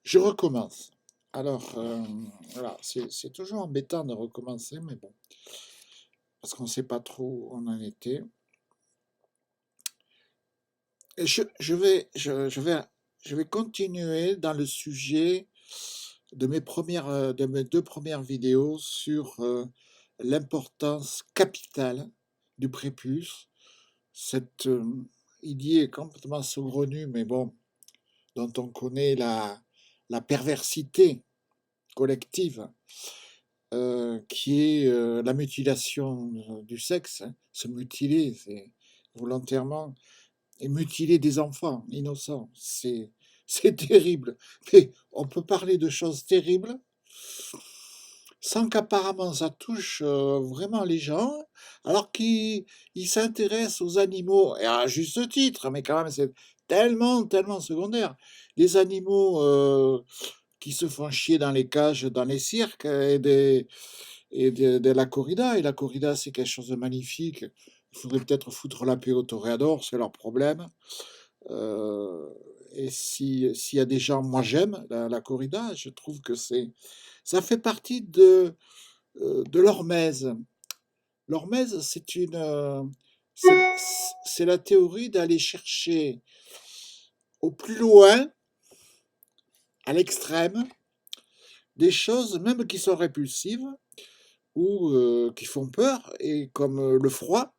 Je recommence. Alors, voilà, c'est toujours embêtant de recommencer, mais bon, parce qu'on ne sait pas trop où on en était. Et je vais continuer dans le sujet de mes 2 premières vidéos sur, l'importance capitale du prépuce. Cette, idée complètement saugrenue, mais bon, dont on connaît la perversité collective. Qui est, la mutilation, du sexe, hein. Se mutiler, c'est volontairement et mutiler des enfants innocents, c'est terrible. Mais on peut parler de choses terribles sans qu'apparemment ça touche, vraiment les gens, alors qu'ils s'intéressent aux animaux et à juste titre, mais quand même c'est tellement, tellement secondaire. Les animaux, qui se font chier dans les cages, dans les cirques et de la corrida. Et la corrida, c'est quelque chose de magnifique. Il faudrait peut-être foutre la paix aux toréadors, c'est leur problème. Euh, et s'il y a des gens, moi j'aime la corrida, je trouve que ça fait partie de l'hormèse. L'hormèse, c'est la théorie d'aller chercher au plus loin, à l'extrême, des choses même qui sont répulsives ou qui font peur, et comme le froid,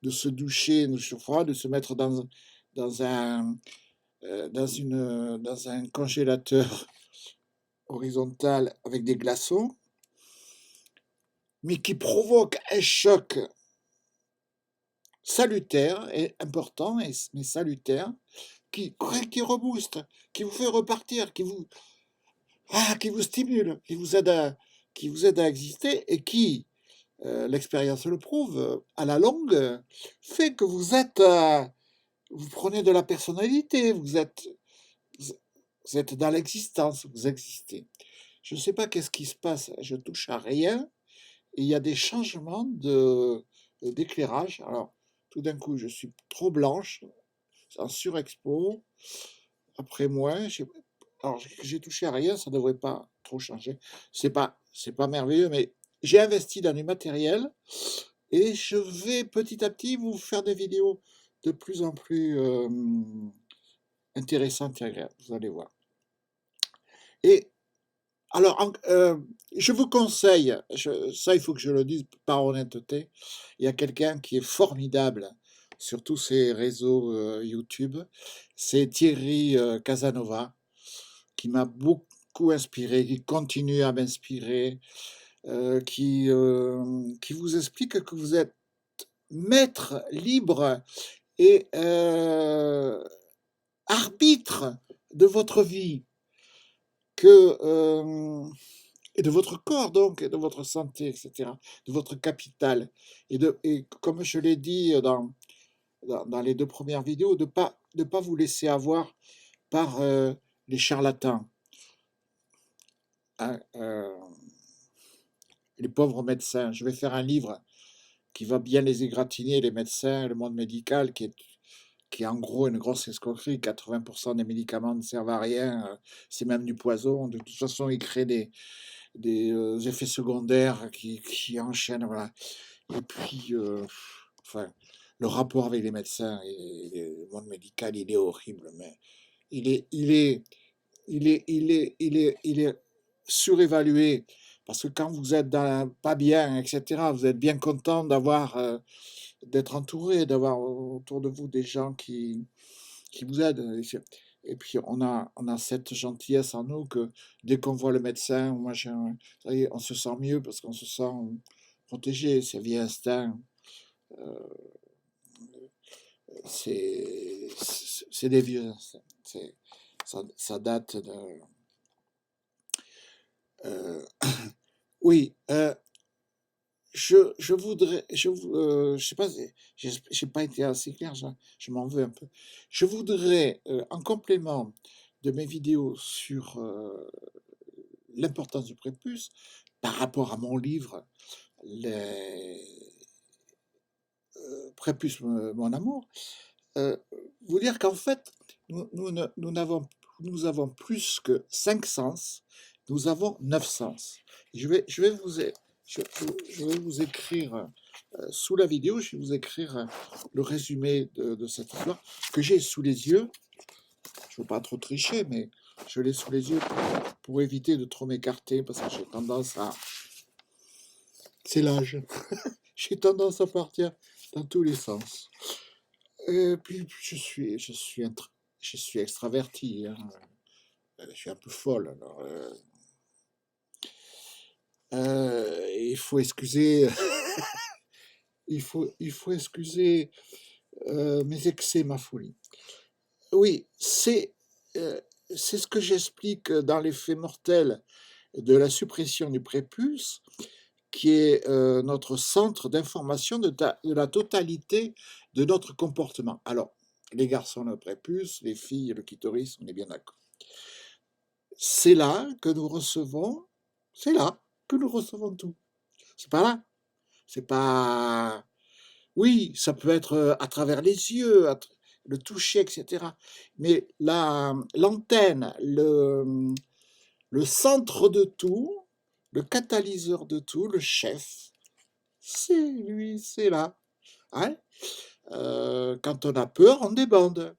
de se doucher de froid, de se mettre dans un, dans un congélateur horizontal avec des glaçons, mais qui provoque un choc salutaire et important, mais salutaire, qui rebooste, qui vous fait repartir, qui vous stimule, qui vous aide à exister et qui, l'expérience le prouve, à la longue, fait que vous prenez de la personnalité, vous vous êtes dans l'existence, vous existez. Je ne sais pas qu'est-ce qui se passe, je touche à rien et il y a des changements d'éclairage. Alors, tout d'un coup, je suis trop blanche, en surexpo, après moins. Alors, j'ai touché à rien, ça ne devrait pas trop changer. C'est pas merveilleux, mais j'ai investi dans du matériel et je vais petit à petit vous faire des vidéos de plus en plus intéressantes et agréables, vous allez voir. Et alors, je vous conseille, ça il faut que je le dise par honnêteté, il y a quelqu'un qui est formidable sur tous ces réseaux YouTube, c'est Thierry Casanova, qui m'a beaucoup inspiré, qui continue à m'inspirer, qui vous explique que vous êtes maître, libre et arbitre de votre vie, que, et de votre corps donc, et de votre santé, etc., de votre capital. Et comme je l'ai dit dans les 2 premières vidéos, de pas vous laisser avoir par, les charlatans, hein, les pauvres médecins. Je vais faire un livre qui va bien les égratigner, les médecins, le monde médical, qui est en gros une grosse escroquerie. 80% des médicaments ne servent à rien, c'est même du poison. De toute façon, ils créent des effets secondaires qui enchaînent, voilà. Et puis, enfin, le rapport avec les médecins et le monde médical, il est horrible, mais il est, il est, il est surévalué. Parce que quand vous êtes pas bien, etc., vous êtes bien content d'être entouré, d'avoir autour de vous des gens qui vous aident. Et puis on a cette gentillesse en nous que dès qu'on voit le médecin, ça y est, on se sent mieux parce qu'on se sent protégé. C'est via instinct. euh, c'est des vieux instincts. Ça date de. euh, oui, je voudrais, je sais pas, j'ai pas été assez clair, je m'en veux un peu. Je voudrais, en complément de mes vidéos sur l'importance du prépuce, par rapport à mon livre, les Prépuce, mon amour, euh, vous dire qu'en fait, nous n'avons nous avons plus que 5 sens, nous avons 9 sens. Je vais vous écrire, sous la vidéo, je vais vous écrire le résumé de cette histoire que j'ai sous les yeux. Je ne veux pas trop tricher, mais je l'ai sous les yeux pour éviter de trop m'écarter, parce que j'ai tendance à... C'est l'âge. J'ai tendance à partir dans tous les sens. Et puis, je suis extraverti, hein. Je suis un peu folle, alors... il faut excuser... il faut excuser mes excès, ma folie. Oui, c'est ce que j'explique dans l'effet mortel de la suppression du prépuce, qui est notre centre d'information de la totalité de notre comportement. Alors, les garçons, le prépuce, les filles, le clitoris, on est bien d'accord. C'est là que nous recevons, c'est là que nous recevons tout. C'est pas là. C'est pas... Oui, ça peut être à travers les yeux, le toucher, etc. Mais l'antenne, le centre de tout, le catalyseur de tout, le chef, c'est lui, c'est là. Hein. Quand on a peur, on débande.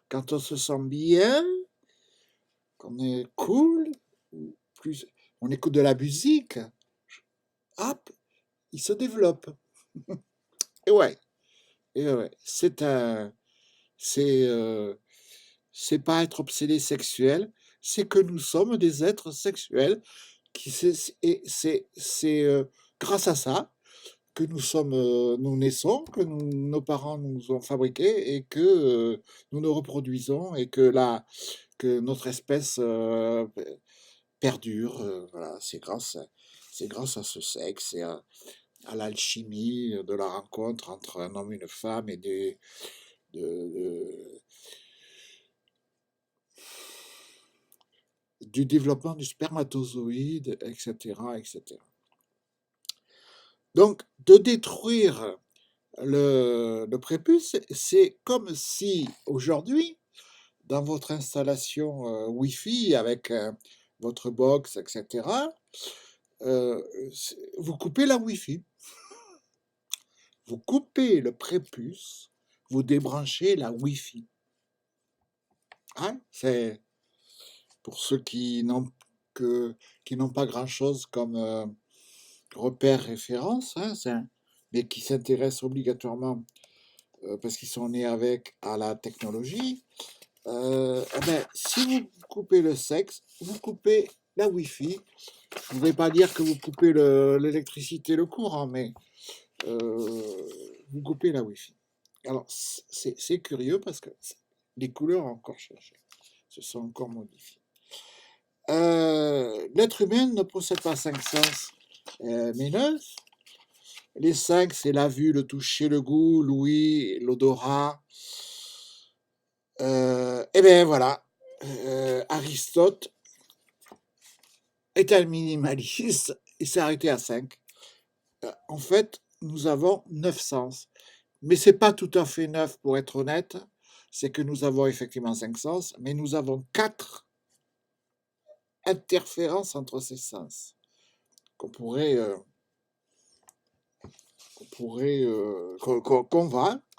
Quand on se sent bien, qu'on est cool, plus, on écoute de la musique, hop, il se développe. Et ouais, c'est c'est pas être obsédé sexuel, c'est que nous sommes des êtres sexuels, et c'est grâce à ça que nous naissons, que nos parents nous ont fabriqués et que nous nous reproduisons et que notre espèce perdure. Voilà, c'est grâce à ce sexe et à l'alchimie de la rencontre entre un homme et une femme et de- du développement du spermatozoïde, etc., etc. Donc, de détruire le prépuce, c'est comme si aujourd'hui, dans votre installation Wi-Fi avec votre box, etc., vous coupez la Wi-Fi. Vous coupez le prépuce, vous débranchez la Wi-Fi. Hein, c'est pour ceux qui n'ont pas grand-chose comme repère référence, hein, mais qui s'intéressent obligatoirement parce qu'ils sont nés avec à la technologie. Eh ben, si vous coupez le sexe, vous coupez la Wi-Fi. Je ne voudrais pas dire que vous coupez l'électricité, le courant, mais vous coupez la Wi-Fi. Alors, c'est curieux parce que les couleurs ont encore changé, se sont encore modifiées. L'être humain ne possède pas 5 sens, mais 9. Les 5, c'est la vue, le toucher, le goût, l'ouïe, l'odorat. Et bien voilà, Aristote est un minimaliste, il s'est arrêté à 5. En fait, nous avons 9 sens. Mais ce n'est pas tout à fait 9 pour être honnête, c'est que nous avons effectivement 5 sens, mais nous avons 4 interférences entre ces sens qu'on pourrait,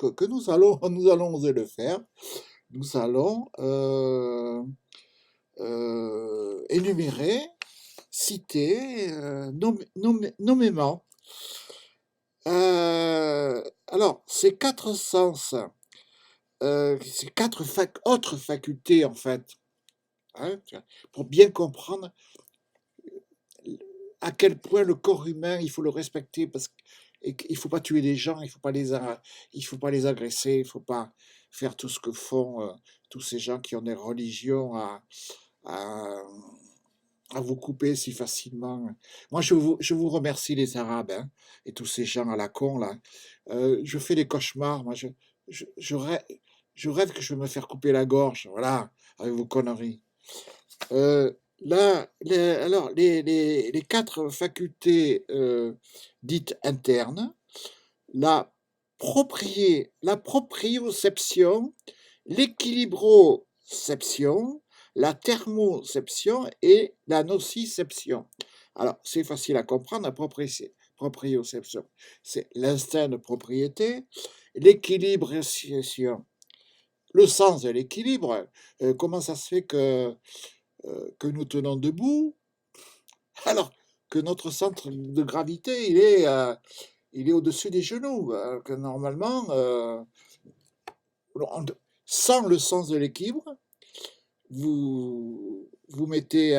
que nous allons oser le faire. Nous allons énumérer, citer nommément. Alors, ces 4 sens, ces 4 autres facultés, en fait, hein, pour bien comprendre à quel point le corps humain, il faut le respecter, parce qu'il ne faut pas tuer des gens, il ne faut pas les agresser, il ne faut pas faire tout ce que font tous ces gens qui ont des religions à, à vous couper si facilement. Moi, je vous remercie les Arabes, hein, et tous ces gens à la con, là. Je fais des cauchemars, moi, je rêve que je vais me faire couper la gorge, voilà, avec vos conneries. Là, alors, les 4 facultés dites internes, la la proprioception, l'équilibroception, la thermoception et la nociception. Alors, c'est facile à comprendre, la proprioception, c'est l'instinct de propriété, l'équilibration, le sens de l'équilibre, comment ça se fait que nous tenons debout, alors que notre centre de gravité, il est au-dessus des genoux, que normalement, sans le sens de l'équilibre, vous mettez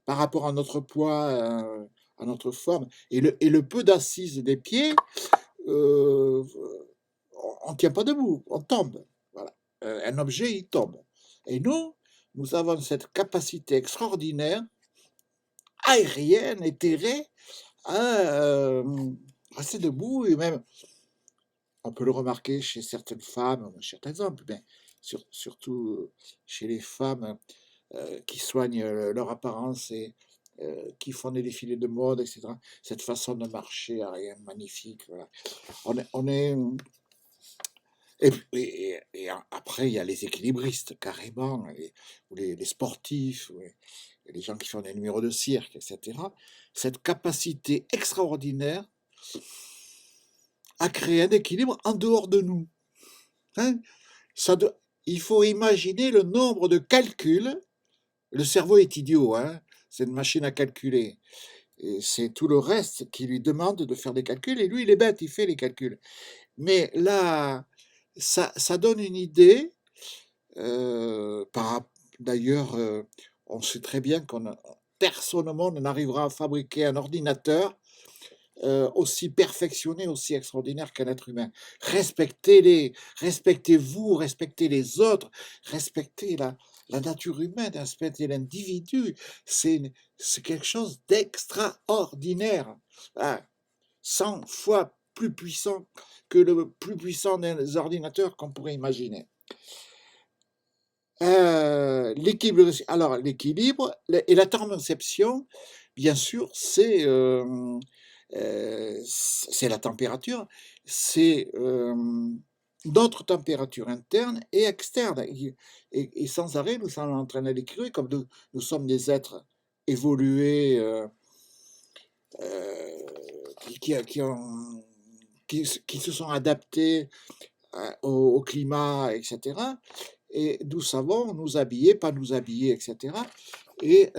par rapport à notre poids, à notre forme, et le peu d'assise des pieds, on ne tient pas debout, on tombe. Voilà. Un objet, il tombe. Et nous avons cette capacité extraordinaire, aérienne, éthérée, à rester debout, et même, on peut le remarquer chez certaines femmes, chez certains hommes, mais surtout chez les femmes qui soignent leur apparence et qui font des défilés de mode, etc. Cette façon de marcher aérienne magnifique. Voilà. On est après, il y a les équilibristes, carrément, ou les sportifs, ou les gens qui font des numéros de cirque, etc. Cette capacité extraordinaire à créer un équilibre en dehors de nous. Hein. Il faut imaginer le nombre de calculs. Le cerveau est idiot, hein, c'est une machine à calculer. Et c'est tout le reste qui lui demande de faire des calculs, et lui, il est bête, il fait les calculs. Mais là, ça donne une idée. D'ailleurs, on sait très bien qu'on personne au monde n'arrivera à fabriquer un ordinateur aussi perfectionné, aussi extraordinaire qu'un être humain. Respectez-les, respectez-vous, respectez les autres, respectez la nature humaine, respectez l'individu. C'est quelque chose d'extraordinaire. Ah, 100 fois plus puissant que le plus puissant des ordinateurs qu'on pourrait imaginer. L'équilibre et la thermoception, bien sûr, c'est la température, c'est notre température interne et externe. Et sans arrêt, nous sommes en train d'écrire, comme nous sommes des êtres évolués qui se sont adaptés au climat, etc. Et nous savons nous habiller, pas nous habiller, etc. Et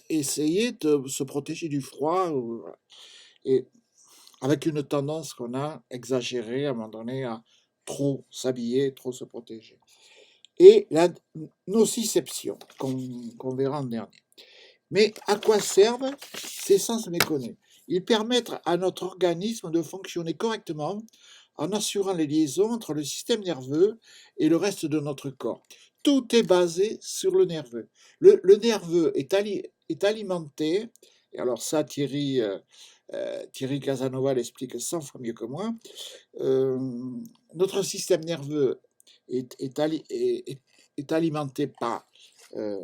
essayer de se protéger du froid, et avec une tendance qu'on a exagérée à un moment donné à trop s'habiller, trop se protéger. Et la nociception, qu'on verra en dernier. Mais à quoi servent ces sens méconnus? Ils permettent à notre organisme de fonctionner correctement en assurant les liaisons entre le système nerveux et le reste de notre corps. Tout est basé sur le nerveux. Le nerveux est alimenté, et alors ça Thierry Casanova l'explique 100 fois mieux que moi. Notre système nerveux est alimenté par euh,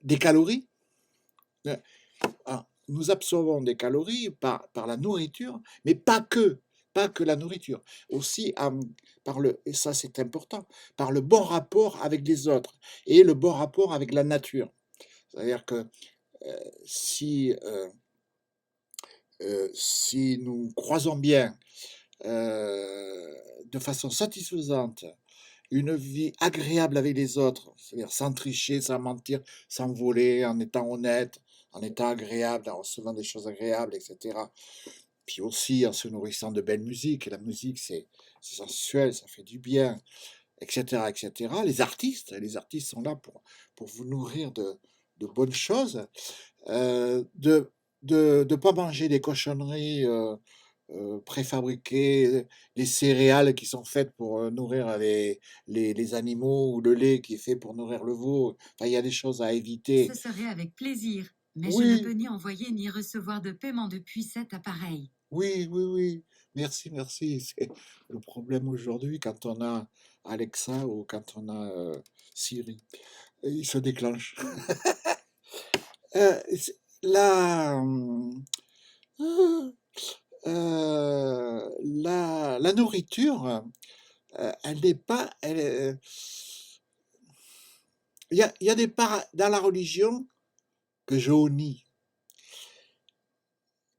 des calories. Nous absorbons des calories par la nourriture, mais pas que la nourriture, aussi et ça c'est important, par le bon rapport avec les autres et le bon rapport avec la nature. C'est-à-dire que si nous croisons bien de façon satisfaisante une vie agréable avec les autres, c'est-à-dire sans tricher, sans mentir, sans voler, en étant honnête, en étant agréable, en recevant des choses agréables, etc. Puis aussi en se nourrissant de belle musique. Et la musique, c'est sensuel, ça fait du bien, etc., etc. Les artistes sont là pour vous nourrir de bonnes choses, de ne pas manger des cochonneries préfabriquées, les céréales qui sont faites pour nourrir les animaux, ou le lait qui est fait pour nourrir le veau. Enfin, il y a des choses à éviter. Ce serait avec plaisir, mais je ne peux Oui, ni envoyer ni recevoir de paiement depuis cet appareil. oui, oui, oui. Merci, merci. C'est le problème aujourd'hui quand on a Alexa ou quand on a Siri. Et il se déclenche. La, la nourriture elle n'est pas, il y a dans la religion que je honnie,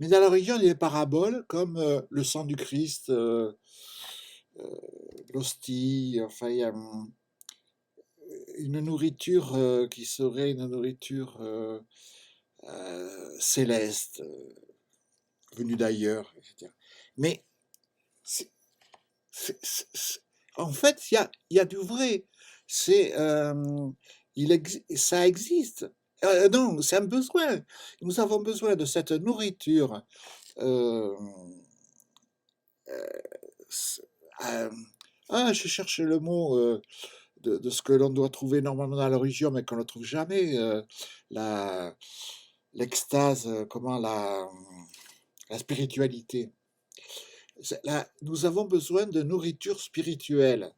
mais dans la religion, il y a des paraboles comme le sang du Christ, l'hostie, enfin, il y a une nourriture qui serait une nourriture céleste, venue d'ailleurs, etc. Mais c'est, c'est en fait, il y a du vrai. C'est, ça existe. Non, c'est un besoin. Nous avons besoin de cette nourriture. euh, s- euh, je cherche le mot de ce que l'on doit trouver normalement dans la religion, mais qu'on ne trouve jamais. La, l'extase, comment la spiritualité. Nous avons besoin de nourriture spirituelle.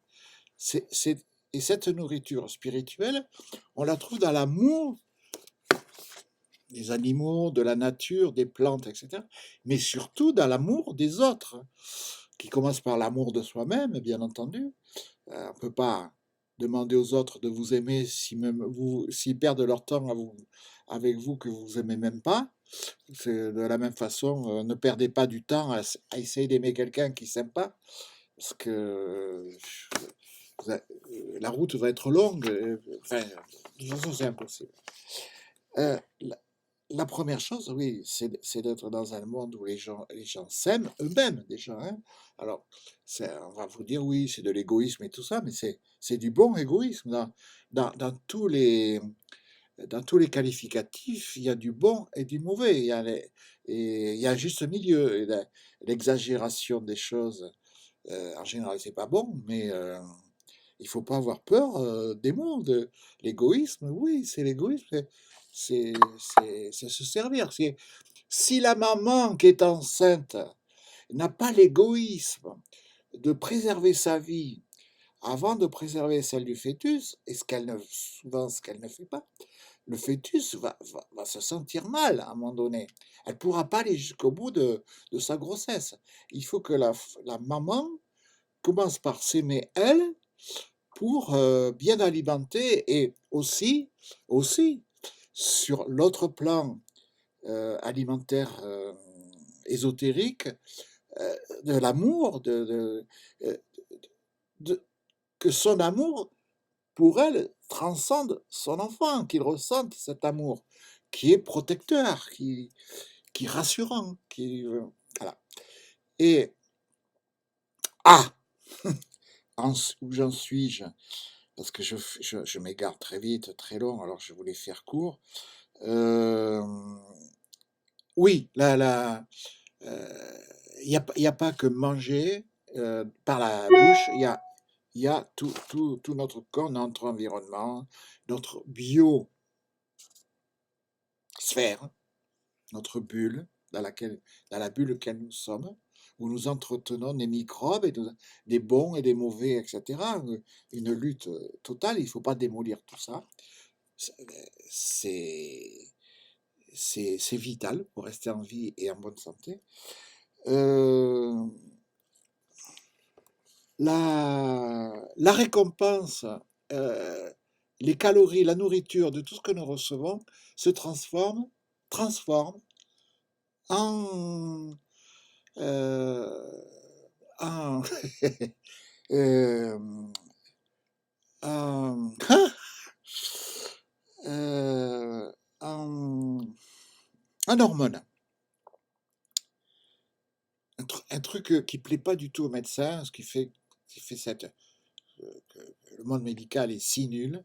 C'est, c'est- et cette nourriture spirituelle, on la trouve dans l'amour des animaux, de la nature, des plantes, etc. Mais surtout dans l'amour des autres, qui commence par l'amour de soi-même, bien entendu. On ne peut pas demander aux autres de vous aimer si même s'ils perdent leur temps avec vous que vous aimez même pas. C'est de la même façon, ne perdez pas du temps à essayer d'aimer quelqu'un qui s'aime pas, parce que la route va être longue. Enfin, de toute façon, c'est impossible. Euh, la, la première chose, oui, c'est d'être dans un monde où les gens s'aiment eux-mêmes déjà, hein. Alors, on va vous dire, oui, c'est de l'égoïsme et tout ça, mais c'est du bon égoïsme. Dans dans tous les qualificatifs, il y a du bon et du mauvais. Et il y a un juste milieu. Et l'exagération des choses, en général, c'est pas bon, mais il faut pas avoir peur des mots. L'égoïsme, oui, c'est l'égoïsme. C'est c'est se servir. Si la maman qui est enceinte n'a pas l'égoïsme de préserver sa vie avant de préserver celle du fœtus, et souvent ce qu'elle ne fait pas, le fœtus va se sentir mal à un moment donné. Elle ne pourra pas aller jusqu'au bout de sa grossesse. Il faut que la maman commence par s'aimer elle pour bien alimenter et aussi sur l'autre plan alimentaire ésotérique, de l'amour, euh, de- que son amour pour elle transcende son enfant, qu'il ressente cet amour qui est protecteur, qui est rassurant, voilà. Et ah, où j'en suis-je? Parce que je m'égare très vite, très long, alors je voulais faire court. Euh, oui, il y a pas que manger par la bouche, il y a tout notre corps, notre environnement, notre biosphère, notre bulle, dans la bulle laquelle nous sommes, où nous entretenons des microbes, des bons et des mauvais, etc. Une lutte totale, il ne faut pas démolir tout ça. C'est c'est vital pour rester en vie et en bonne santé. Euh, la récompense, euh, les calories, la nourriture de tout ce que nous recevons se transforme en, euh, en, euh, en, euh, en, en hormones. Un truc qui plaît pas du tout aux médecins, qui fait que le monde médical est si nul,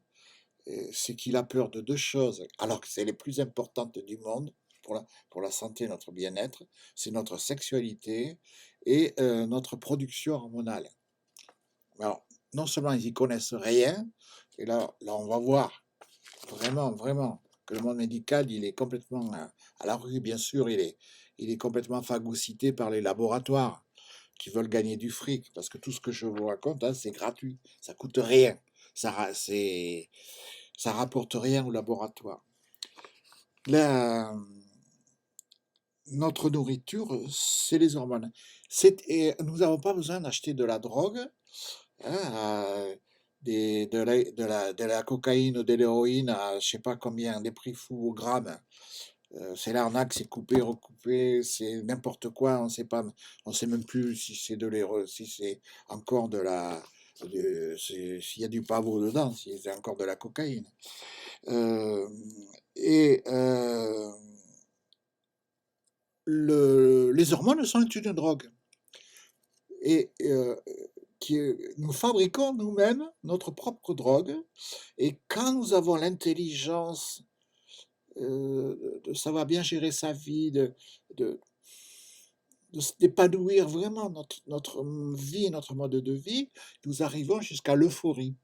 c'est qu'il a peur de deux choses, alors que c'est les plus importantes du monde pour la santé et notre bien-être, c'est notre sexualité et notre production hormonale. Alors, non seulement ils y connaissent rien, et là on va voir vraiment que le monde médical, il est complètement à la rue, bien sûr, il est complètement phagocyté par les laboratoires qui veulent gagner du fric, parce que tout ce que je vous raconte, hein, c'est gratuit, ça coûte rien, ça rapporte rien au laboratoire. La, notre nourriture, c'est les hormones. Et nous n'avons pas besoin d'acheter de la drogue hein, de la cocaïne ou de l'héroïne à je sais pas combien, des prix fous au gramme. C'est l'arnaque, c'est coupé, recoupé, c'est n'importe quoi, on sait pas, on sait même plus si c'est de l'héro si c'est encore de la s'il y a du pavot dedans, si c'est encore de la cocaïne. Hem et les hormones sont une drogue et nous fabriquons nous-mêmes notre propre drogue et quand nous avons l'intelligence, de savoir bien gérer sa vie, de d'épanouir vraiment notre vie, notre mode de vie, nous arrivons jusqu'à l'euphorie.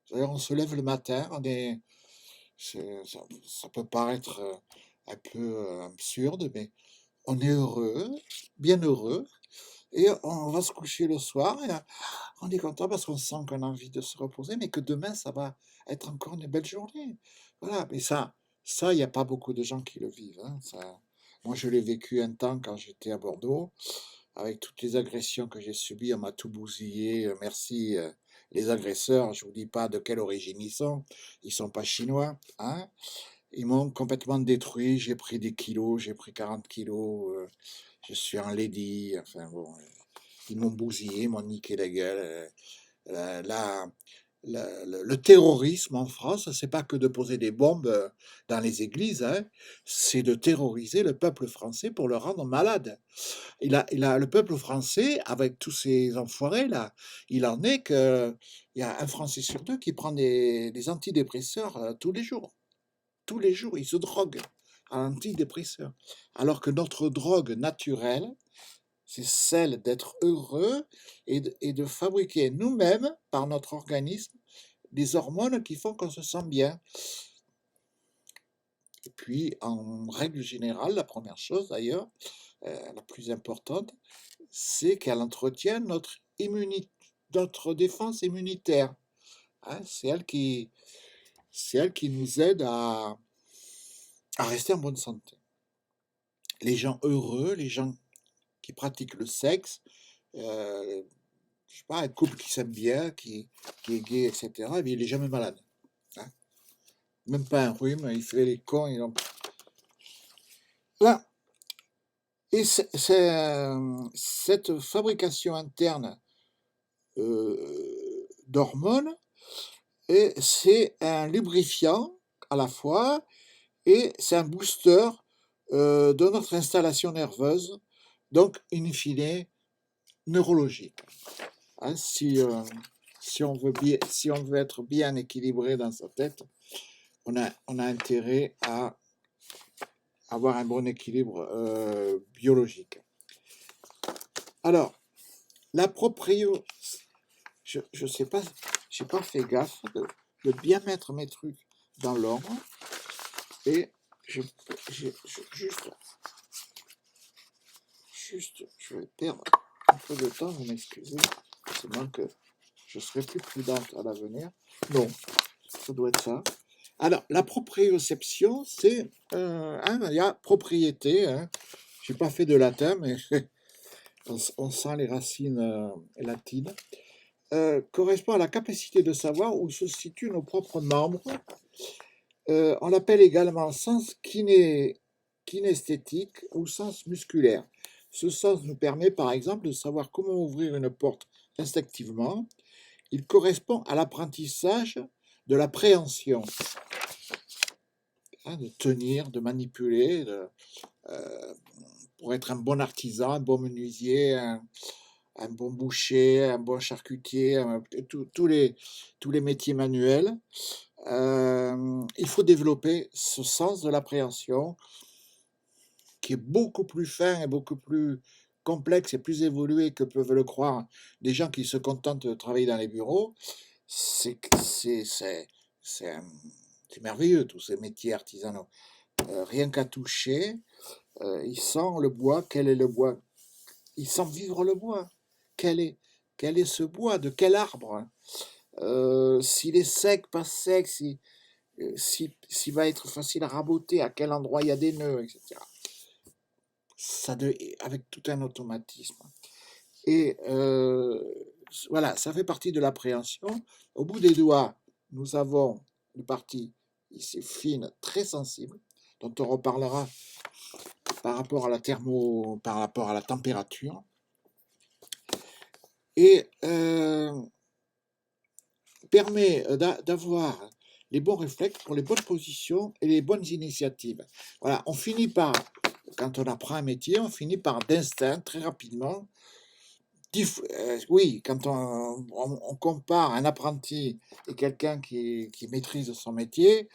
C'est-à-dire on se lève le matin, on est ça peut paraître, un peu, absurde, mais on est heureux, bien heureux et on va se coucher le soir et on est content parce qu'on sent qu'on a envie de se reposer, mais que demain ça va être encore une belle journée. Voilà, mais ça, il y a pas beaucoup de gens qui le vivent, hein, ça. Moi, je l'ai vécu un temps quand j'étais à Bordeaux. Avec toutes les agressions que j'ai subies, on m'a tout bousillé, merci, les agresseurs, je vous dis pas de quelle origine ils sont pas chinois, hein. Ils m'ont complètement détruit, j'ai pris des kilos, j'ai pris 40 kilos, je suis enlaidi, enfin bon, ils m'ont bousillé, ils m'ont niqué la gueule, la la le terrorisme en France, c'est pas que de poser des bombes, dans les églises, hein, c'est de terroriser le peuple français pour le rendre malade. Il a le peuple français, avec tous ces enfoirés-là, il en est qu'il y a un Français sur 2 qui prend des antidépresseurs, tous les jours. Tous les jours, il se drogue à antidépresseurs. Alors que notre drogue naturelle, c'est celle d'être heureux et de fabriquer nous-mêmes, par notre organisme, des hormones qui font qu'on se sent bien. Et puis, en règle générale, la première chose d'ailleurs, la plus importante, c'est qu'elle entretient notre défense immunitaire, hein. C'est elle qui nous aide à rester en bonne santé. Les gens heureux, les gens qui pratiquent le sexe, je sais pas, un couple qui s'aime bien, qui est gai, et cetera, eh bien, il est jamais malade, hein. Même pas un rhume, il fait les cons, là et cette fabrication interne, d'hormones et c'est un lubrifiant à la fois et c'est un booster, de notre installation nerveuse, donc in fine neurologique, hein. Si on veut être bien équilibré dans sa tête, on a intérêt à avoir un bon équilibre, biologique. Alors, la proprio je sais pas, j'ai pas fait gaffe de bien mettre mes trucs dans l'ordre et je juste, je vais perdre un peu de temps, vous m'excusez, seulement que je serai plus prudente à l'avenir. Non, ça doit être ça. Alors, la proprioception, c'est, hein, il y a propriété, hein. J'ai pas fait de latin, mais on sent les racines, latines. Correspond à la capacité de savoir où se situent nos propres membres. On l'appelle également sens kinesthétique ou sens musculaire. Ce sens nous permet par exemple de savoir comment ouvrir une porte instinctivement. Il correspond à l'apprentissage de la préhension, hein, de tenir, de manipuler, pour être un bon artisan, un bon menuisier, un bon boucher, un bon charcutier, tous les métiers manuels. Il faut développer ce sens de l'appréhension qui est beaucoup plus fin et beaucoup plus complexe et plus évolué que peuvent le croire des gens qui se contentent de travailler dans les bureaux. C'est c'est c'est merveilleux tous ces métiers artisanaux. Rien qu'à toucher, il sent le bois. Quel est le bois? Il sent vivre le bois. Quel est, quel est ce bois? De quel arbre? S'il est sec, pas sec, s'il va être facile à raboter, à quel endroit il y a des nœuds, etc. Avec tout un automatisme. Et voilà, ça fait partie de l'appréhension. Au bout des doigts, nous avons une partie ici fine, très sensible, dont on reparlera par rapport à la température. Et permet d'avoir les bons réflexes pour les bonnes positions et les bonnes initiatives. Voilà, on finit par, quand on apprend un métier, on finit par d'instinct, très rapidement. Oui, quand on compare un apprenti et quelqu'un qui maîtrise son métier,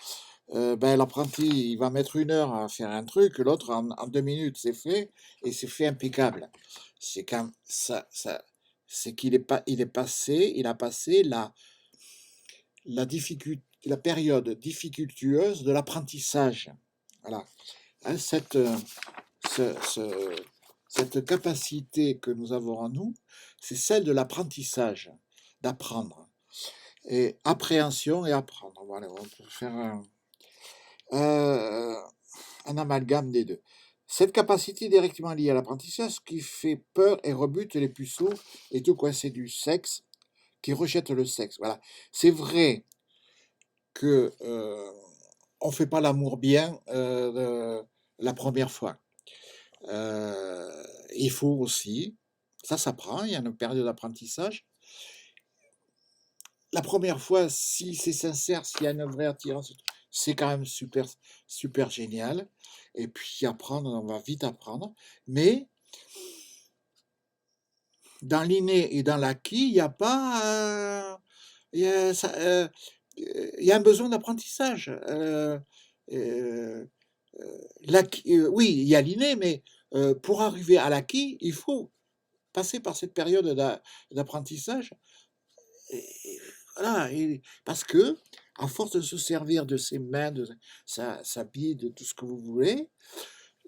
ben, l'apprenti, il va mettre 1 heure à faire un truc, l'autre en 2 minutes, c'est fait, et c'est fait impeccable. C'est quand c'est qu'il est pas, il a passé la période difficultueuse de l'apprentissage. Voilà. Hein, cette capacité que nous avons en nous, c'est celle de l'apprentissage, d'apprendre. Et appréhension et apprendre. Voilà, on peut faire euh, un amalgame des deux. Cette capacité est directement liée à l'apprentissage, ce qui fait peur et rebute les puceaux et tout coincé du sexe, qui rejette le sexe. Voilà. C'est vrai que on fait pas l'amour bien la première fois. Il faut aussi, ça s'apprend, il y a une période d'apprentissage. La première fois, si c'est sincère, s'il y a une vraie attirance, c'est quand même super, super génial. Et puis apprendre, on va vite apprendre. Mais dans l'inné et dans l'acquis, il n'y a pas, il y a, il y a un besoin d'apprentissage. Euh, oui, il y a l'inné, mais pour arriver à l'acquis, il faut passer par cette période d'apprentissage. Et voilà, parce que, à force de se servir de ses mains, de sa bille, de tout ce que vous voulez,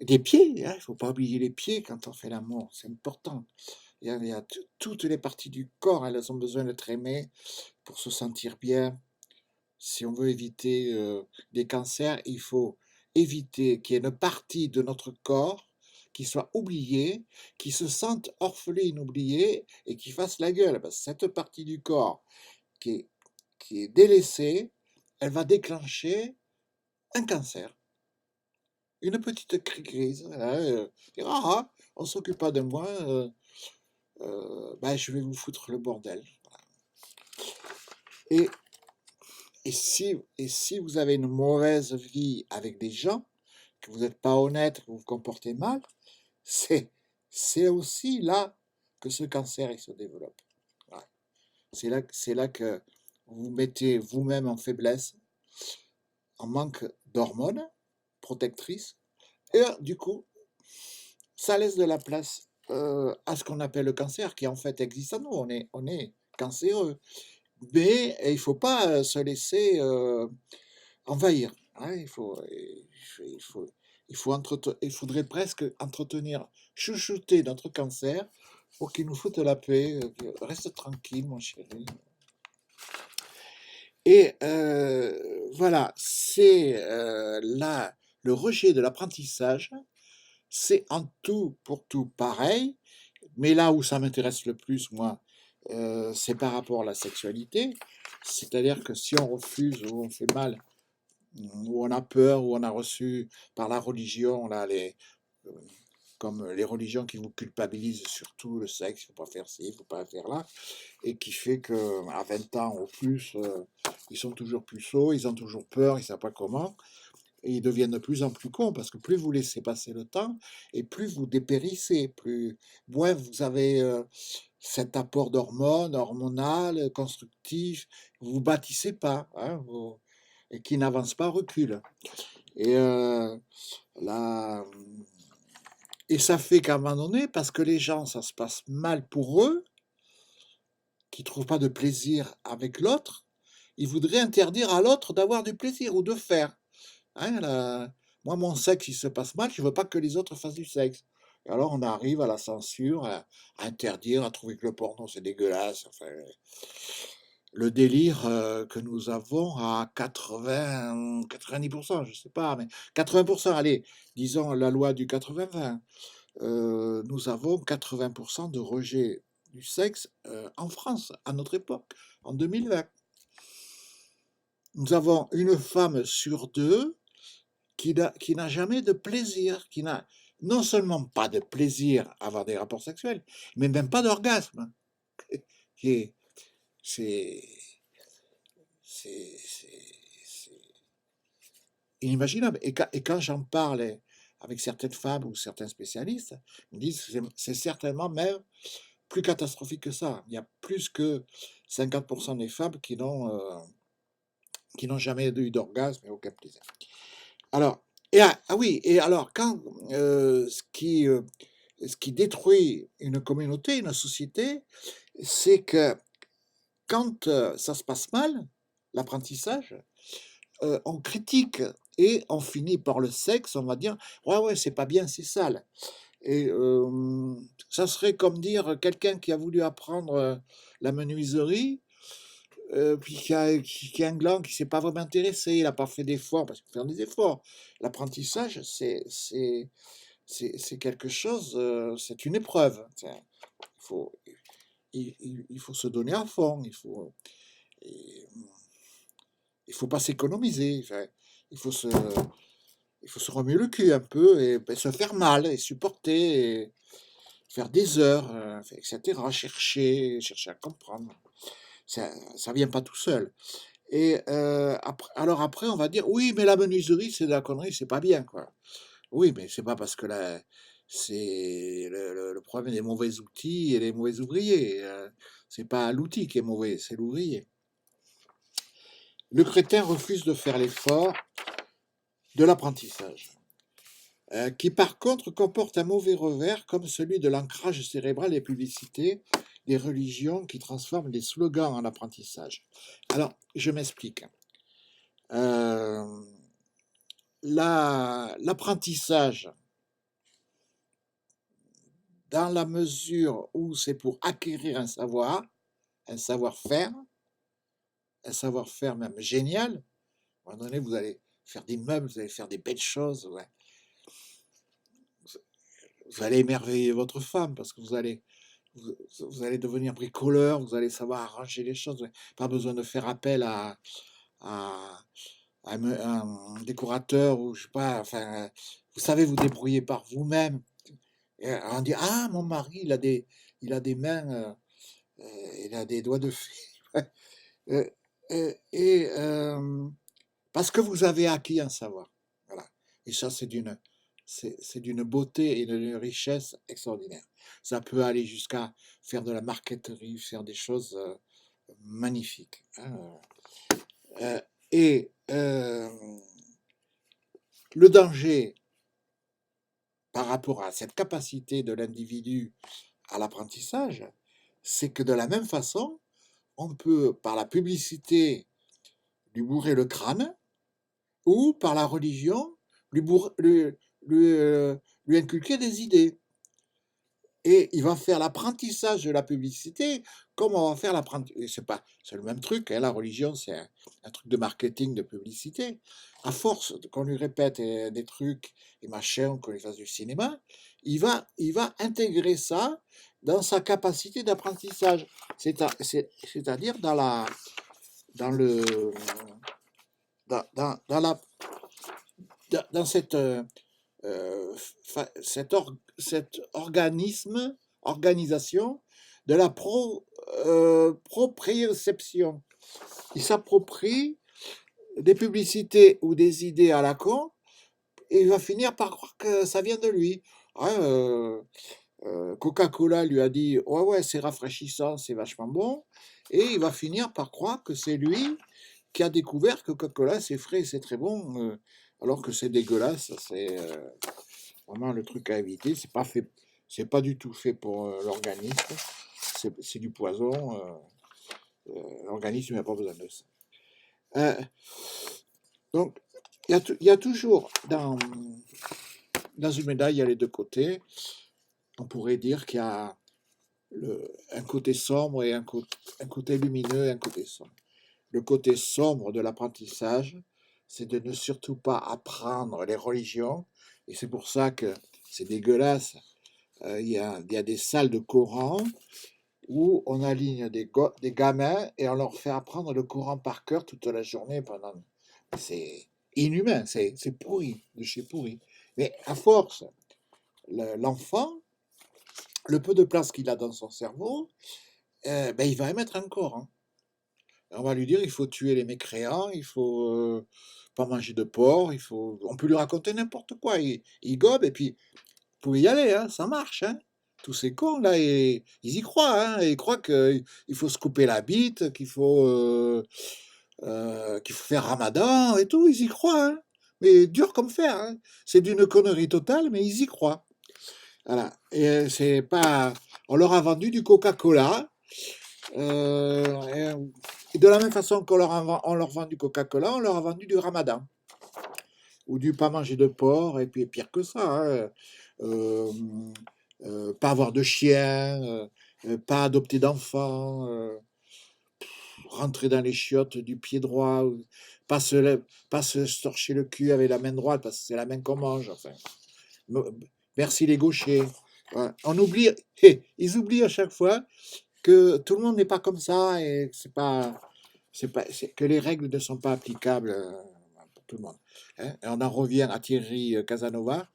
des pieds, hein, il ne faut pas oublier les pieds quand on fait l'amour, c'est important. Il y a toutes les parties du corps, elles ont besoin d'être aimées pour se sentir bien. Si on veut éviter des cancers, il faut éviter qu'il y ait une partie de notre corps qui soit oubliée, qui se sente orpheline, oubliée et qui fasse la gueule. Parce que cette partie du corps qui est, qui est délaissée, elle va déclencher un cancer. Une petite crise. Voilà, on ne s'occupe pas de moi, ben, je vais vous foutre le bordel. Et et si vous avez une mauvaise vie avec des gens, que vous n'êtes pas honnête, que vous vous comportez mal, c'est, c'est aussi là que ce cancer il se développe. Voilà. C'est là que vous vous mettez vous-même en faiblesse, en manque d'hormones protectrices, et du coup, ça laisse de la place à ce qu'on appelle le cancer, qui en fait existe en nous. On est cancéreux. Mais il ne faut pas se laisser envahir. Hein, il faudrait presque entretenir, chouchouter notre cancer pour qu'il nous foute la paix. Reste tranquille, mon chéri. Et voilà, c'est là le rejet de l'apprentissage. C'est en tout pour tout pareil, mais là où ça m'intéresse le plus, moi, c'est par rapport à la sexualité. C'est-à-dire que si on refuse ou on fait mal, ou on a peur, ou on a reçu par la religion, là, euh, comme les religions qui vous culpabilisent surtout le sexe, il ne faut pas faire ci, il ne faut pas faire là, et qui fait qu'à 20 ans ou plus, ils sont toujours plus sots, ils ont toujours peur, ils ne savent pas comment. Et ils deviennent de plus en plus cons, parce que plus vous laissez passer le temps, et plus vous dépérissez, moins vous avez cet apport d'hormones, hormonal, constructif, vous ne bâtissez pas, hein, et qui n'avance pas, recule. Et, là, et ça fait qu'à un moment donné, parce que les gens, ça se passe mal pour eux, qui ne trouvent pas de plaisir avec l'autre, ils voudraient interdire à l'autre d'avoir du plaisir ou de faire. Hein, moi, mon sexe, il se passe mal, je veux pas que les autres fassent du sexe. Et alors, on arrive à la censure, à interdire, à trouver que le porno, c'est dégueulasse. Enfin, le délire que nous avons à 80, 90%, je sais pas, mais 80%, allez, disons la loi du 80-20. Nous avons 80% de rejet du sexe en France, à notre époque, en 2020. Nous avons une femme sur deux qui n'a jamais de plaisir, qui n'a non seulement pas de plaisir à avoir des rapports sexuels, mais même pas d'orgasme. Qui est- C'est c'est inimaginable. Et quand j'en parle avec certaines femmes ou certains spécialistes, ils me disent que c'est certainement même plus catastrophique que ça. Il y a plus que 50% des femmes qui n'ont jamais eu d'orgasme et aucun plaisir. Alors, oui, et alors quand ce qui détruit une communauté, une société, c'est que quand ça se passe mal, l'apprentissage, on critique et on finit par le sexe, on va dire: «Ouais, ouais, c'est pas bien, c'est sale». Et ça serait comme dire quelqu'un qui a voulu apprendre la menuiserie, puis qui a un gland qui s'est pas vraiment intéressé, il a pas fait d'efforts, parce qu'il faut faire des efforts. L'apprentissage, c'est quelque chose, c'est une épreuve. Il faut il faut se donner à fond, et il faut pas s'économiser, enfin, il faut se il faut se remuer le cul un peu et se faire mal et supporter et faire des heures, et cetera, chercher à comprendre. Ça vient pas tout seul. Et alors après on va dire: «Oui, mais la menuiserie, c'est de la connerie, c'est pas bien, quoi». Oui, mais c'est pas parce que c'est le problème des mauvais outils et des mauvais ouvriers, c'est pas l'outil qui est mauvais, c'est l'ouvrier. Le crétin refuse de faire l'effort de l'apprentissage, qui par contre comporte un mauvais revers comme celui de l'ancrage cérébral des publicités, des religions qui transforment les slogans en apprentissage. Alors, je m'explique. Hem, l'apprentissage, dans la mesure où c'est pour acquérir un savoir-faire, un savoir-faire même génial. À un moment donné, vous allez faire des meubles, vous allez faire des belles choses, ouais. Vous allez émerveiller votre femme parce que vous, vous allez devenir bricoleur, vous allez savoir arranger les choses. Pas besoin de faire appel à, un décorateur ou je sais pas, enfin, vous savez vous débrouiller par vous-même. Et on dit, ah, mon mari, il a des mains, il a des doigts de fée. Euh, parce que vous avez acquis un savoir. Voilà. Et ça, c'est d'une beauté et d'une richesse extraordinaire. Ça peut aller jusqu'à faire de la marqueterie, faire des choses magnifiques, hein. Euh, et le danger par rapport à cette capacité de l'individu à l'apprentissage, c'est que de la même façon, on peut, par la publicité, lui bourrer le crâne, ou par la religion, lui, bourr- lui, lui inculquer des idées. Et il va faire l'apprentissage de la publicité comme on va faire l'apprentissage. C'est le même truc, hein, la religion, c'est un truc de marketing, de publicité. À force qu'on lui répète des trucs et machin, qu'on lui fasse du cinéma, il va intégrer ça dans sa capacité d'apprentissage. C'est-à-dire dans le, dans la, dans cette, cet organisation de la proprioception. Il s'approprie des publicités ou des idées à la con et il va finir par croire que ça vient de lui. Hein, Coca-Cola lui a dit ouais, ouais, c'est rafraîchissant, c'est vachement bon. Et il va finir par croire que c'est lui qui a découvert que Coca-Cola c'est frais, c'est très bon, alors que c'est dégueulasse. C'est vraiment le truc à éviter. C'est pas du tout fait pour l'organisme. C'est du poison. L'organisme n'a pas besoin de ça. Euh, donc, il y a toujours dans une médaille, il y a les deux côtés. On pourrait dire qu'il y a un côté sombre et un côté lumineux et un côté sombre. Le côté sombre de l'apprentissage, c'est de ne surtout pas apprendre les religions. Et c'est pour ça que c'est dégueulasse. Il y a des salles de Coran où on aligne des gamins et on leur fait apprendre le Coran par cœur toute la journée pendant. C'est inhumain, c'est pourri, de chez pourri. Mais à force, l'enfant, le peu de place qu'il a dans son cerveau, ben, il va émettre encore. Hein. On va lui dire il faut tuer les mécréants, il faut pas manger de porc, on peut lui raconter n'importe quoi. Il gobe et puis vous pouvez y aller, hein, ça marche. Hein. Tous ces cons là, ils y croient. Hein, et ils croient qu'il faut se couper la bite, qu'il faut faire Ramadan et tout. Ils y croient. Hein. Mais dur comme fer. Hein. C'est d'une connerie totale, mais ils y croient. Voilà. Et c'est pas. On leur a vendu du Coca-Cola. Et de la même façon on leur vend du Coca-Cola, on leur a vendu du Ramadan. Ou du pas manger de porc, et puis pire que ça. Hein, euh, pas avoir de chien, pas adopter d'enfants, rentrer dans les chiottes du pied droit, pas se torcher le cul avec la main droite parce que c'est la main qu'on mange. Enfin, merci les gauchers. Ouais. On oublie, ils oublient à chaque fois que tout le monde n'est pas comme ça et que que les règles ne sont pas applicables pour tout le monde. Hein. Et on en revient à Thierry Casanova.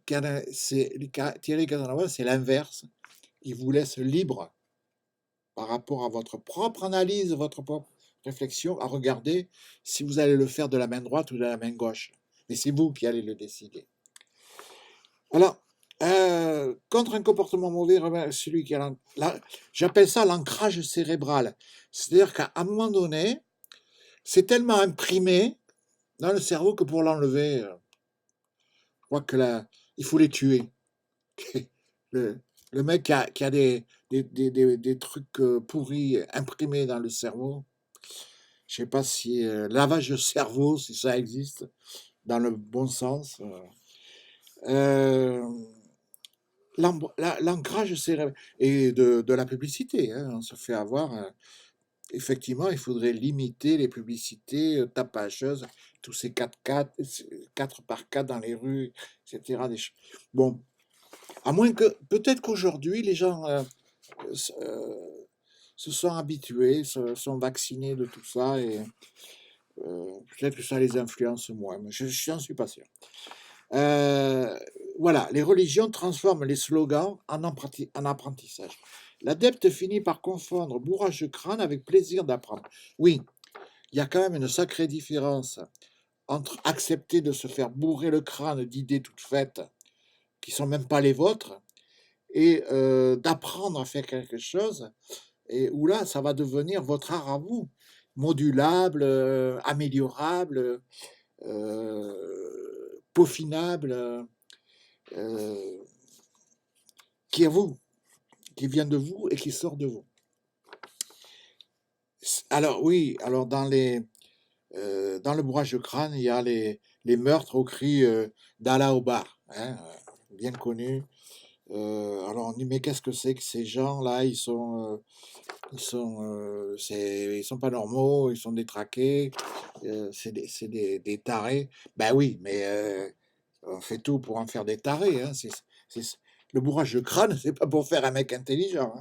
Thierry Casanova, c'est l'inverse. Il vous laisse libre par rapport à votre propre analyse, votre propre réflexion, à regarder si vous allez le faire de la main droite ou de la main gauche. Mais c'est vous qui allez le décider. Alors, contre un comportement mauvais, celui qui a j'appelle ça l'ancrage cérébral. C'est-à-dire qu'à un moment donné, c'est tellement imprimé dans le cerveau que pour l'enlever, je crois que là, il faut les tuer. le, le mec qui a des trucs pourris imprimés dans le cerveau, je sais pas si lavage de cerveau, si ça existe, dans le bon sens. L'ancrage cérébral et de la publicité, hein, on se fait avoir. Effectivement, il faudrait limiter les publicités tapageuses, tous ces 4 par 4 dans les rues, etc. Bon, à moins que, peut-être qu'aujourd'hui, les gens se sont habitués, sont vaccinés de tout ça, et peut-être que ça les influence moins, mais je n'en suis pas sûr. Voilà, les religions transforment les slogans en apprentissage. L'adepte finit par confondre bourrage de crâne avec plaisir d'apprendre. Oui, il y a quand même une sacrée différence entre accepter de se faire bourrer le crâne d'idées toutes faites, qui sont même pas les vôtres, et d'apprendre à faire quelque chose, et où là, ça va devenir votre art à vous, modulable, améliorable, peaufinable, qui est vous, qui vient de vous et qui sort de vous. Alors oui, alors dans le bourrage de crâne, il y a les meurtres au cri d'Allah au bar, hein, bien connu. Alors on dit mais qu'est-ce que c'est que ces gens-là? Ils sont pas normaux, ils sont détraqués, c'est des tarés. Ben oui, mais on fait tout pour en faire des tarés. Hein. Le bourrage de crâne, c'est pas pour faire un mec intelligent.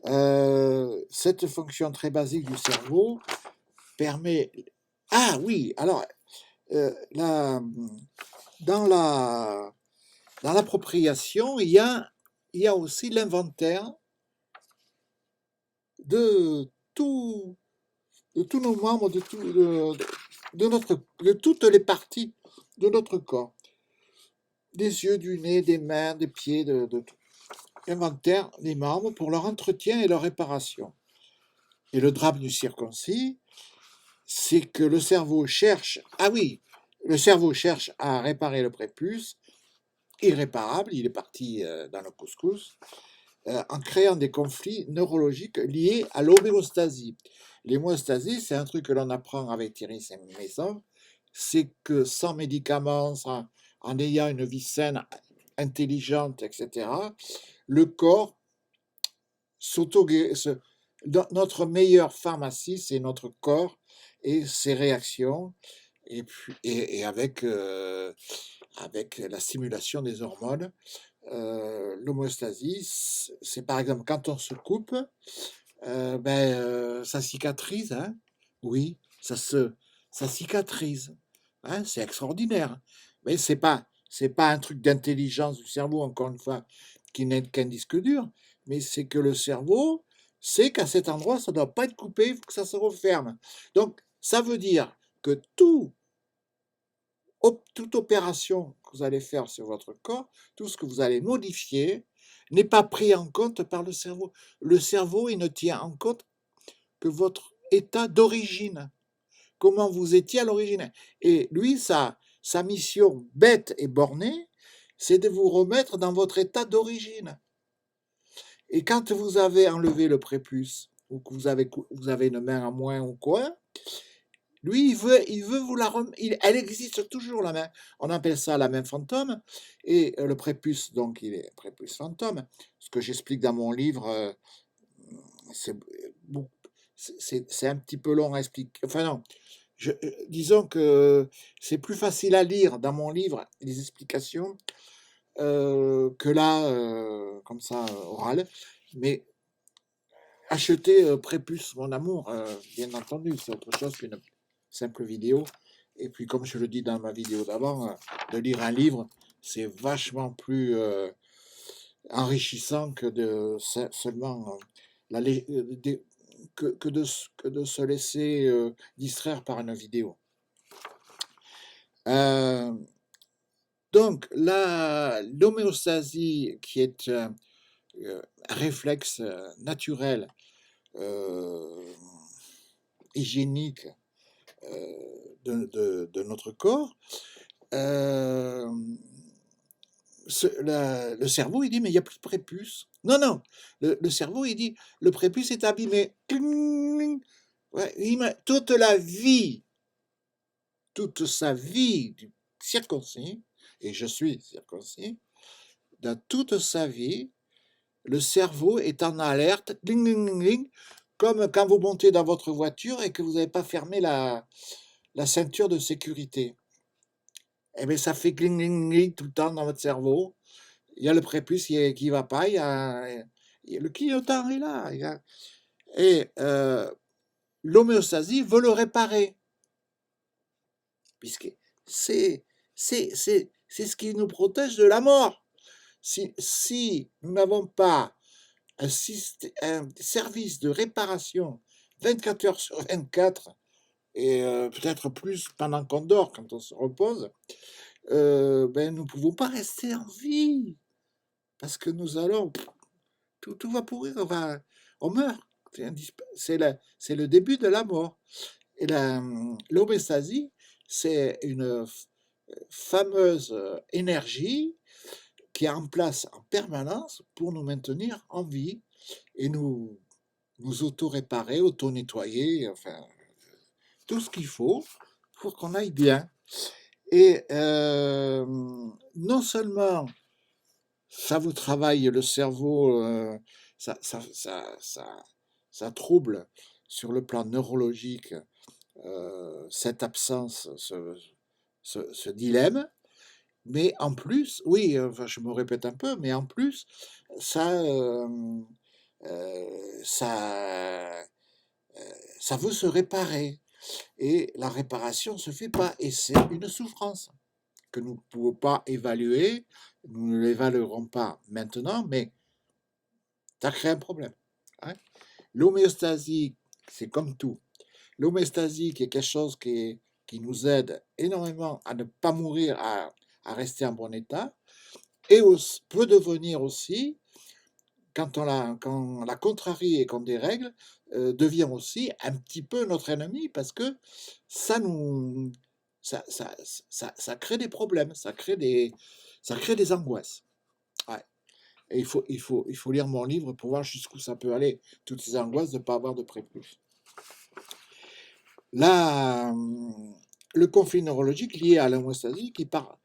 Hein. Cette fonction très basique du cerveau permet. Ah oui, alors la, dans la dans l'appropriation, il y a aussi l'inventaire de tout de tous nos membres, de toutes les parties de notre corps, des yeux, du nez, des mains, des pieds, de tout. Inventaire des membres pour leur entretien et leur réparation. Et le drame du circoncis, c'est que le cerveau cherche, ah oui, le cerveau cherche à réparer le prépuce, irréparable, il est parti dans le couscous, en créant des conflits neurologiques liés à l'homéostasie. L'hémostasie, c'est un truc que l'on apprend avec Thierry Saint-Maison, c'est que sans médicaments, en ayant une vie saine, intelligente, etc., le corps notre meilleure pharmacie, c'est notre corps et ses réactions, et avec la stimulation des hormones, L'homéostasie, c'est par exemple quand on se coupe, ça cicatrise, hein. Oui, ça cicatrise, hein, c'est extraordinaire. Mais c'est pas un truc d'intelligence du cerveau, encore une fois, qui n'est qu'un disque dur, mais c'est que le cerveau sait qu'à cet endroit, ça ne doit pas être coupé, il faut que ça se referme. Donc ça veut dire que toute opération que vous allez faire sur votre corps, tout ce que vous allez modifier, n'est pas pris en compte par le cerveau. Le cerveau, il ne tient en compte que votre état d'origine, comment vous étiez à l'origine. Et lui, sa mission bête et bornée, c'est de vous remettre dans votre état d'origine. Et quand vous avez enlevé le prépuce, ou que vous avez une main en moins ou quoi, lui, il veut vous la remettre. Elle existe toujours, la main. On appelle ça la main fantôme. Et le prépuce, donc, il est prépuce fantôme. Ce que j'explique dans mon livre, c'est un petit peu long à expliquer. Enfin, non. Disons que c'est plus facile à lire dans mon livre, les explications, que là, comme ça, oral. Mais acheter Prépuce, mon amour, bien entendu, c'est autre chose qu'une simple vidéo. Et puis, comme je le dis dans ma vidéo d'avant, de lire un livre, c'est vachement plus enrichissant que de seulement que de se laisser distraire par une vidéo. Donc, l'homéostasie, qui est un réflexe naturel, hygiénique de notre corps, le cerveau, il dit, mais il n'y a plus de prépuce. Non, non, le cerveau, il dit, le prépuce est abîmé. Ouais, toute sa vie du circoncis, et je suis circoncis, dans toute sa vie, le cerveau est en alerte, ding, ding, ding, ding, comme quand vous montez dans votre voiture et que vous n'avez pas fermé la ceinture de sécurité. Eh bien, ça fait gling, gling, gling tout le temps dans votre cerveau. Il y a le prépuce qui ne va pas, le clignotant est là. Et l'homéostasie veut le réparer, puisque c'est ce qui nous protège de la mort. Si nous n'avons pas un service de réparation 24 heures sur 24, et peut-être plus pendant qu'on dort, quand on se repose, nous ne pouvons pas rester en vie, parce que nous allons, tout va pourrir, on meurt. C'est le début de la mort. Et l'homéostasie, c'est une fameuse énergie qui est en place en permanence pour nous maintenir en vie et nous auto-réparer, auto-nettoyer, enfin, tout ce qu'il faut pour qu'on aille bien. Et non seulement ça vous travaille le cerveau, ça trouble sur le plan neurologique cette absence, ce dilemme, mais en plus, oui, enfin, je me répète un peu, mais en plus, ça, ça, ça veut se réparer. Et la réparation ne se fait pas, et c'est une souffrance que nous ne pouvons pas évaluer, nous ne l'évaluerons pas maintenant, mais ça crée un problème. Hein. L'homéostasie, c'est comme tout. L'homéostasie, qui est quelque chose qui nous aide énormément à ne pas mourir, à rester en bon état, et peut devenir aussi, quand on la contrarie et qu'on dérègle, devient aussi un petit peu notre ennemi, parce que ça nous ça crée des problèmes, ça crée des angoisses. Ouais. Et il faut lire mon livre pour voir jusqu'où ça peut aller, toutes ces angoisses de ne pas avoir de prépuce. Là, le conflit neurologique lié à l'homéostasie qui, par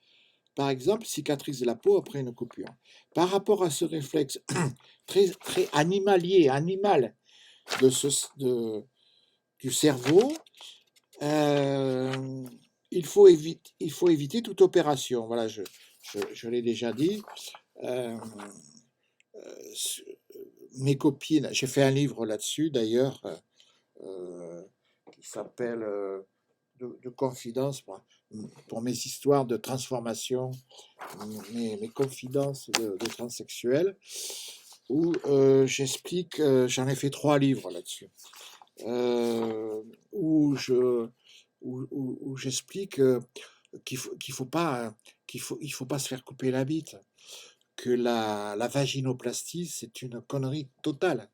exemple, cicatrise la peau après une coupure. Par rapport à ce réflexe très, très animal du cerveau, il faut éviter toute opération. Voilà, je l'ai déjà dit. Euh, su- Mes copines, j'ai fait un livre là-dessus d'ailleurs, euh, qui s'appelle de confidence pour mes histoires de transformation, mes confidences de transsexuel, où j'explique, j'en ai fait 3 livres là-dessus, où où j'explique qu'il faut pas il faut pas se faire couper la bite, que la vaginoplastie c'est une connerie totale,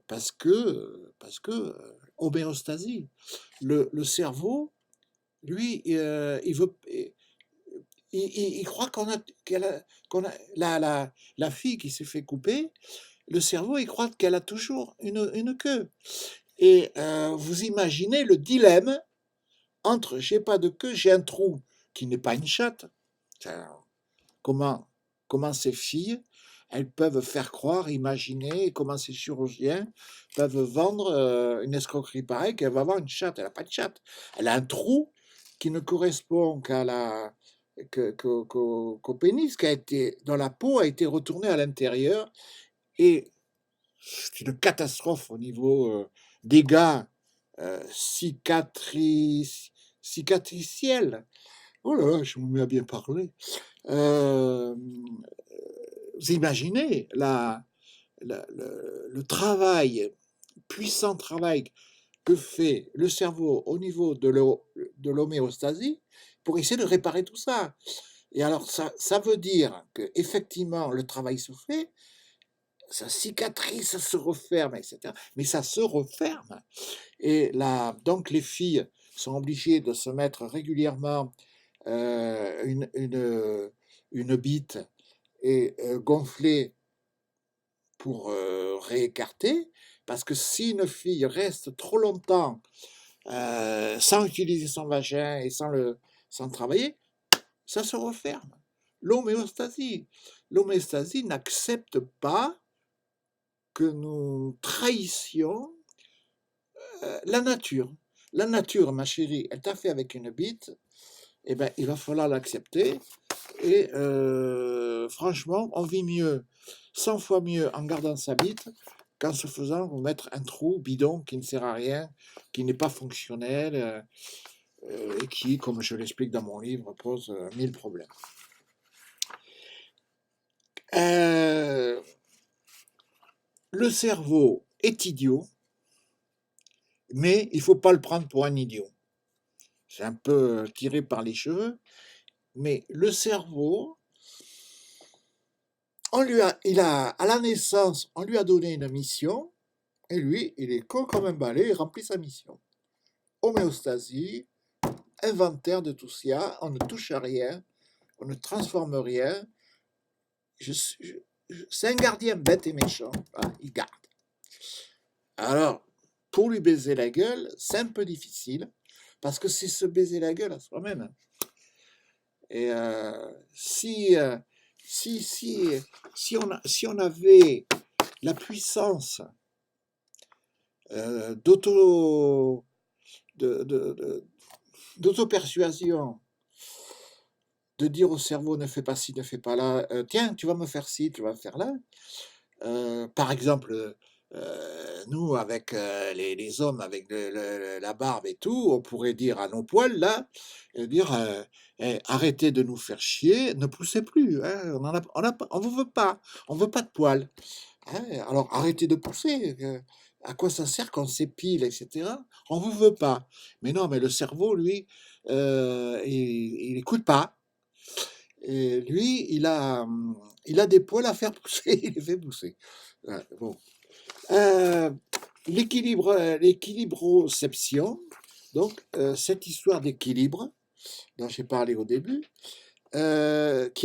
parce que homéostasie, le cerveau lui, il veut il croit qu'on a la fille qui s'est fait couper, le cerveau il croit qu'elle a toujours une queue. Et vous imaginez le dilemme entre j'ai pas de queue, j'ai un trou qui n'est pas une chatte. Comment, comment ces filles, elles peuvent faire croire, imaginer, comment ces chirurgiens peuvent vendre une escroquerie pareille qu'elle va avoir une chatte. Elle n'a pas de chatte. Elle a un trou qui ne correspond qu'à qu'au pénis, qui a été, dont la peau a été retournée à l'intérieur. Et c'est une catastrophe au niveau dégâts cicatriciels. Oh là là, je me mets à bien parler. Euh, vous imaginez le travail, puissant travail que fait le cerveau au niveau de l'homéostasie pour essayer de réparer tout ça. Et alors, ça veut dire que effectivement le travail se fait, ça cicatrise, ça se referme, etc. Mais ça se referme. Et là, donc les filles sont obligées de se mettre régulièrement une bite et gonfler pour réécarter, parce que si une fille reste trop longtemps sans utiliser son vagin et sans travailler, ça se referme. L'homéostasie. L'homéostasie n'accepte pas que nous trahissions la nature. La nature, ma chérie, elle t'a fait avec une bite, eh ben, il va falloir l'accepter. Et franchement, on vit mieux, 100 fois mieux en gardant sa bite qu'en se faisant mettre un trou bidon qui ne sert à rien, qui n'est pas fonctionnel et qui, comme je l'explique dans mon livre, pose 1000 problèmes. Le cerveau est idiot, mais il ne faut pas le prendre pour un idiot. C'est un peu tiré par les cheveux, mais le cerveau, à la naissance, on lui a donné une mission, et lui, il est con comme un balai, il remplit sa mission. Homéostasie, inventaire de tout ça, on ne touche à rien, on ne transforme rien. C'est un gardien bête et méchant, hein, il garde. Alors, pour lui baiser la gueule, c'est un peu difficile, parce que c'est se baiser la gueule à soi-même. Et si on avait la puissance d'auto d'auto-persuasion, de dire au cerveau ne fais pas ci, ne fais pas là, tiens, tu vas me faire ci, tu vas me faire là. Par exemple, nous, avec les hommes, avec la barbe et tout, on pourrait dire à nos poils, là, dire arrêtez de nous faire chier, ne poussez plus, hein, on vous veut pas de poils. Hein, alors arrêtez de pousser. À quoi ça sert qu'on s'épile, etc. On vous veut pas. Mais non, mais le cerveau, lui, il écoute pas. Et lui, il a des poils à faire pousser, il les fait pousser. Ouais, bon. Euh, l'équilibroception, donc cette histoire d'équilibre dont j'ai parlé au début, qui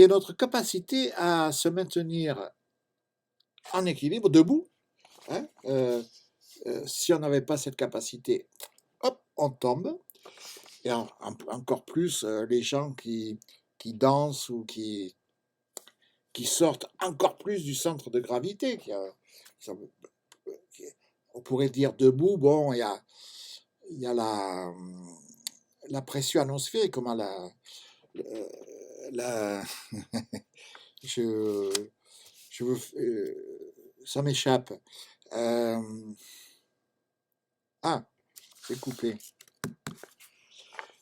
est notre capacité à se maintenir en équilibre, debout. Hein, si on n'avait pas cette capacité, hop, on tombe. Et encore plus les gens qui dansent ou qui sortent encore plus du centre de gravité. On pourrait dire debout, bon, il y a la pression atmosphérique, comment la Je, ça m'échappe. Ah, c'est coupé.